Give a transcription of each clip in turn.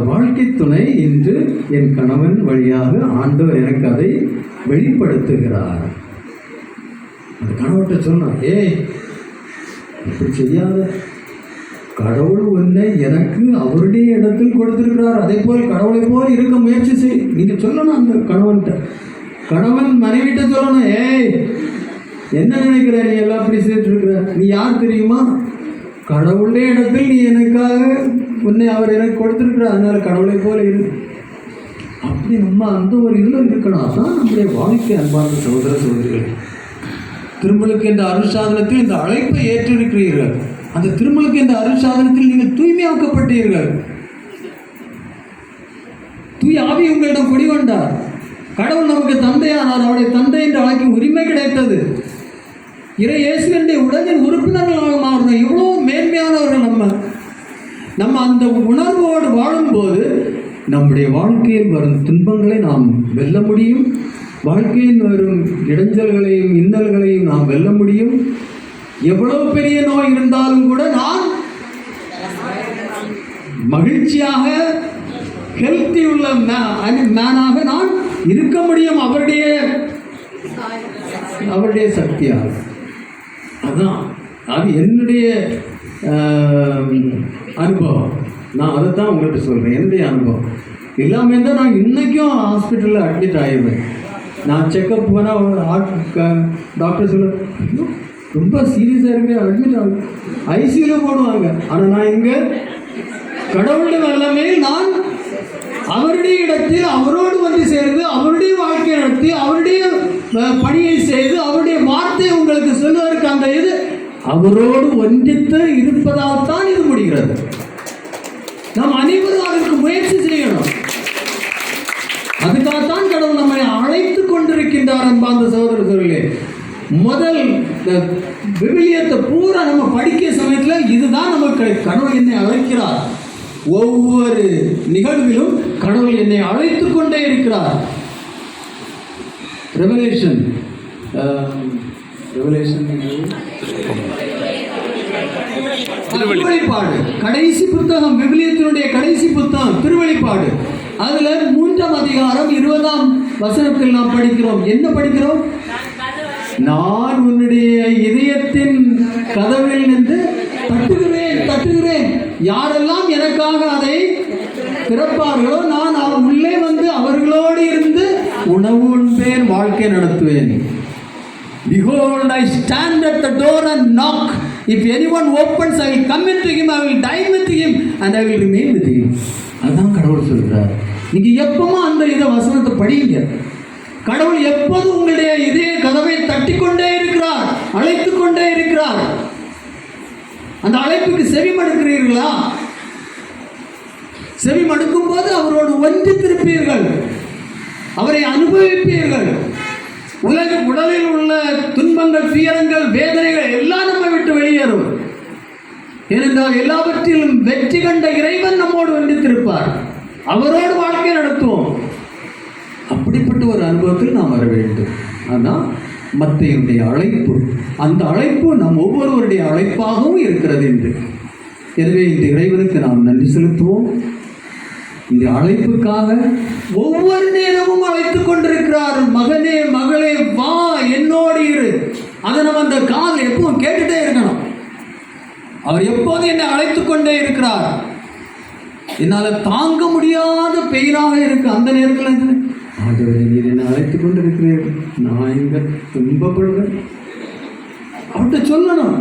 வாழ்க்கை துணை இன்று என் கணவன் வழியாக ஆண்டவர் எனக்கு அதை வெளிப்படுத்துகிறார். அந்த கணவர்கிட்ட சொன்னார், ஏய் இப்படி செய்யாத, கடவுள் உன்னை எனக்கு அவருடைய இடத்தில் கொடுத்திருக்கிறார், அதே போல் கடவுளை போல் இருக்க முயற்சி செய். நீங்க சொல்லணும் அந்த கணவன்கிட்ட, கணவன் மனைவிட்ட சொல்லணும், ஏய் என்ன நினைக்கிற, நீ எல்லாம் அப்படி செய்துட்டு இருக்கிற, நீ யார் தெரியுமா, கடவுளுடைய இடத்தில் நீ எனக்காக உன்னை அவர் எனக்கு கொடுத்திருக்கிறார், அதனால கடவுளை போல இரு. அப்படி நம்ம அந்த ஒரு இதில் இருக்கணும். அதான் நம்முடைய வாழ்க்கை. அன்பார்ந்த சகோதர சகோதரிகள், திருமலுக்கு என்ற அருட்சாதனத்தில் இந்த அழைப்பை ஏற்றிருக்கிறீர்கள். அந்த திருமலுக்கு என்ற அருட்சாதனத்தில் நீங்கள் தூய்மையாக்கப்பட்டீர்கள். தூய் ஆவி உங்களிடம் குடிகொண்டார். கடவுள் நமக்கு தந்தையானார். அவருடைய தந்தை என்று அழைக்கும் உரிமை கிடைத்தது. இறை இயேசுவினுடைய உடலின் உறுப்பினர்களாக மாறணும். எவ்வளோ மேன்மையானவர்கள் நம்ம அந்த உணர்வோடு வாழும்போது நம்முடைய வாழ்க்கையில் வரும் துன்பங்களை நாம் வெல்ல முடியும். வாழ்க்கையில் வரும் இடைஞ்சல்களையும் இன்னல்களையும் நாம் வெல்ல முடியும். எவ்வளவு பெரிய நோய் இருந்தாலும் கூட நான் மகிழ்ச்சியாக ஹெல்த்தி உள்ள மேனாக நான் இருக்க முடியும் அவருடைய சக்தியாக. அதான் அது என்னுடைய அனுபவம். நான் அதை தான் உங்கள்கிட்ட சொல்கிறேன். என்னுடைய அனுபவம் எல்லாமே தான். நான் இன்றைக்கும் ஹாஸ்பிட்டலில் அட்மிட் ஆகிடுவேன். நான் செக்கப் போனால் டாக்டர் சொல்ல, ரொம்ப சீரியஸாக இருக்கு, அட்மிட் ஆகும், ஐசியூவில் போடுவாங்க. ஆனால் நான் இங்கே கடவுளுடைய வல்லமையில் நான் அவருடைய இடத்தில் அவரோடு வந்து சேர்ந்து அவருடைய வாழ்க்கையை நடத்தி அவருடைய பணியை செய்து அவருடைய வார்த்தையை உங்களுக்கு சொல்வதற்கு அந்த இது அவரோடு ஒன்றித்து இருப்பதால் தான் இது முடிகிறது. நாம் அனைவரும் அதற்கு முயற்சி செய்யணும். அதுக்காகத்தான் கடவுள் நம்மை அழைத்து கொண்டிருக்கின்றார். அன்பார்ந்த சகோதரர்களே, முதல் விவிலியத்தை பூரா நம்ம படிக்கிற சமயத்தில் இதுதான் நமக்கு கடவுள் என்னை அழைக்கிறார். ஒவ்வொரு நிகழ்விலும் கடவுள் என்னை அழைத்துக் கொண்டே இருக்கிறார். ரெவலேஷன் திருவெளிப்பாடு கடைசி புத்தகம், விவிலியத்தினுடைய கடைசி புத்தகம் திருவெளிப்பாடு. அதுல 3ஆம் அதிகாரம் 20ஆம் வசனத்தில் நாம் படிக்கிறோம். என்ன படிக்கிறோம்? நான் உன்னுடைய இதயத்தின் கதவில் நின்று தட்டுகிறேன். யாரெல்லாம் எனக்காக அதை திறப்பார்களோ நான் உள்ளே வந்து அவர்களோடு இருந்து உணவு உண்பேன், வாழ்க்கை நடத்துவேன். Behold, I stand at the door and knock. If anyone opens, I will come into him, I will dine with him, and I will remain with him. அதான் கடவுள் சொல்கிறார். நீங்க எப்பவும் அந்த இத வசனத்தை படிங்க. கடவுள் எப்போதும் உங்களுடைய இதய கதவை தட்டிக்கொண்டே இருக்கிறார், அழைத்துக் கொண்டே இருக்கிறார். அந்த அழைப்புக்கு செவி மடுக்கிறீர்களா? செவி மடுக்கும் போது அவரோடு ஒன்றித்திருப்பீர்கள், அவரை அனுபவிப்பீர்கள். உடலில் உள்ள துன்பங்கள், துயரங்கள், வேதனைகள் எல்லாம் நம்மை விட்டு வெளியேறும். ஏனென்றால் எல்லாவற்றிலும் வெற்றி கண்ட இறைவன் நம்மோடு ஒன்றித்திருப்பார். அவரோடு வாழ்க்கை நடத்துவோம். அப்படிப்பட்ட ஒரு அனுபவத்தில் நாம் வர வேண்டும். ஆனால் மத்தேயுடைய அழைப்பு, அந்த அழைப்பு நம் ஒவ்வொருவருடைய அழைப்பாகவும் இருக்கிறது என்று. எனவே இந்த இறைவனுக்கு நாம் நன்றி செலுத்துவோம். இந்த அழைப்புக்காக ஒவ்வொரு நேரமும் அழைத்துக் கொண்டிருக்கிறார். மகனே, மகளே, வா என்னோடு இரு. அதை நம்ம அந்த காதில் எப்பவும் கேட்டுட்டே இருக்கணும். அவர் எப்போது என்னை அழைத்துக் கொண்டே இருக்கிறார். என்னால் தாங்க முடியாத பெயராக இருக்கு. அந்த நேரத்தில் ஆண்டவரே, நீர் என்னை அழைத்துக் கொண்டிருக்கிறேன், நான் இங்க துன்பப்படுவேன். அவர்கிட்ட சொல்லணும்,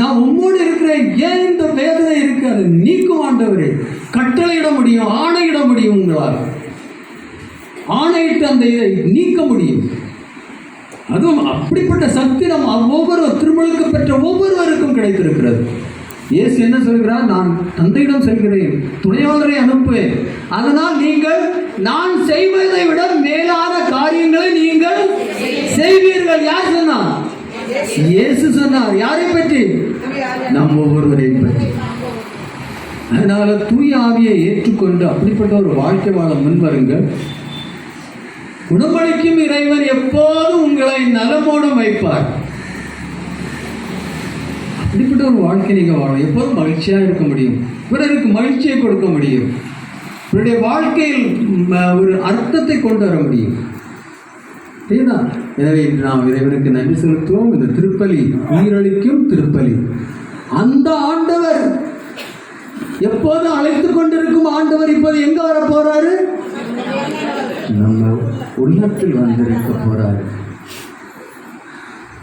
நான் உம்மோடு இருக்கிறேன், ஏன் இந்த வேதனை இருக்கு, அதை நீக்கும் ஆண்டவரே. கட்டளையிட முடியும், ஆணையிட முடியும். உங்களால் ஆணையிட்டு அந்த இதை நீக்க முடியும். அதுவும் அப்படிப்பட்ட சக்தி நம் ஒவ்வொரு திருமலுக்கு பெற்ற ஒவ்வொருவருக்கும் கிடைத்திருக்கிறது. இயேசு என்ன சொல்கிறார்? நான் தந்தையிடம் செல்கிறேன், துணையாளரை அனுப்புவேன். அதனால் நீங்கள் நான் செய்வதை விட மேலான காரியங்களை நீங்கள் செய்வீர்கள். யார் சொன்னார்? இயேசு சொன்னார். யாரை பற்றி? நம் ஒவ்வொருவரை பற்றி. அதனால தூய ஆவியை ஏற்றுக்கொண்டு அப்படிப்பட்ட ஒரு வாழ்க்கை வாழ முன்வருங்கள். குணமளிக்கும் இறைவன் எப்போதும் உங்களை நலமோடும் வைப்பார். அப்படிப்பட்ட ஒரு வாழ்க்கை நீங்க வாழும். எப்போதும் மகிழ்ச்சியாக இருக்க முடியும், பிறருக்கு மகிழ்ச்சியை கொடுக்க முடியும். உன்னுடைய வாழ்க்கையில் ஒரு அர்த்தத்தை கொண்டு வர முடியும். சரிங்களா? எனவே இன்று நாம் இறைவனுக்கு நன்றி செலுத்துவோம். இந்த திருப்பலி உயிரளிக்கும் திருப்பலி. அந்த ஆண்டவர், எப்போதும் அழைத்து கொண்டிருக்கும் ஆண்டவர் இப்போது எங்க வர போறாரு? நம்ம உள்ளத்தில் வந்திருக்க போறாரு.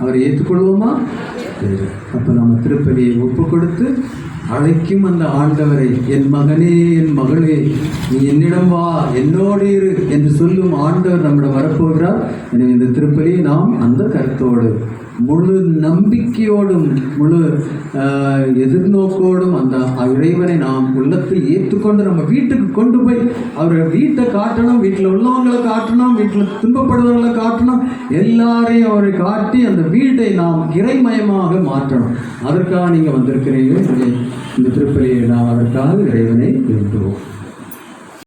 அவரை ஏற்றுக்கொள்வோமா? அப்ப நம்ம திருப்பலியை ஒப்பு கொடுத்து அழைக்கும் அந்த ஆண்டவரை, என் மகனே என் மகளே நீ என்னிடம் வா, என்னோடு இரு என்று சொல்லும் ஆண்டவர் நம்மிடம் வரப்போகிறார். எனவே இந்த திருப்பலியை நாம் அந்த கருத்தோடு, முழு நம்பிக்கையோடும், முழு எதிர்நோக்கோடும் அந்த இறைவனை நாம் உள்ளத்தில் ஏற்றுக்கொண்டு நம்ம வீட்டுக்கு கொண்டு போய் அவரை வீட்டை காட்டணும், வீட்டில் உள்ளவங்களை காட்டணும், வீட்டில் துன்பப்படுவர்களை காட்டணும், எல்லாரையும் அவரை காட்டி அந்த வீட்டை நாம் இறைமயமாக மாற்றணும். அதற்காக நீங்கள் வந்திருக்கிறீர்கள். இந்த திருப்பலியை நாம் அதற்காக இறைவனை வேண்டுவோம்.